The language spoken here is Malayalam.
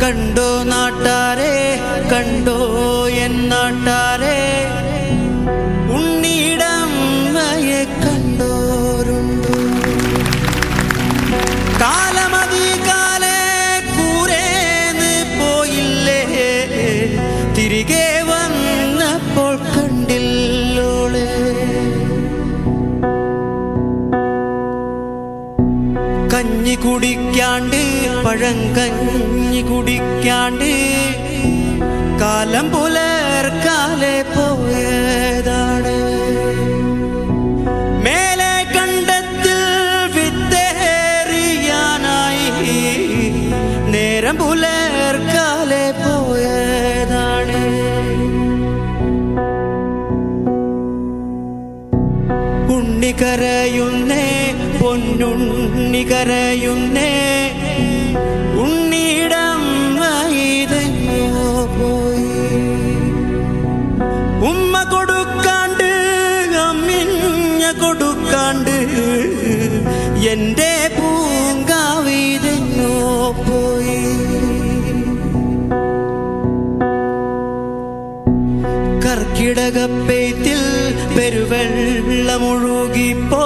കണ്ടോ നാട്ടാരെ, കണ്ടോ എൻ നാട്ടാരെ, ഉണ്ണിയിടമ്മയെ കണ്ടോരുണ്ടോ? കാലമതികാലേ കൂരേന്ന് പോയില്ലേ, തിരികെ വന്നപ്പോൾ കണ്ടില്ലോളെ. കഞ്ഞി കുടിക്കാണ്ട്, പഴങ്കഞ്ഞി കുടിക്കാണ്ട്, കാലം പുലർക്കാലെ പോയതാണ്. മേലെ കണ്ടത്തിൽ വിത്തേറിയാനായി നേരം പുലർക്കാലെ പോയതാണ്. ഉണ്ണി കരയുന്നേ, പൊന്നുണ്ണി കരയുന്നേ, ഉണ്ണിയിടമ്മയിതെങ്ങോ പോയി. ഉമ്മ കൊടുക്കാണ്ട്, അമ്മിഞ്ഞ കൊടുക്കാണ്ട്, എന്റെ പൂങ്കാവിതെങ്ങോ പോയി. കർക്കിടകപ്പെയ്ത്തിൽ പെരുവെള്ളമൊഴുകിപ്പോ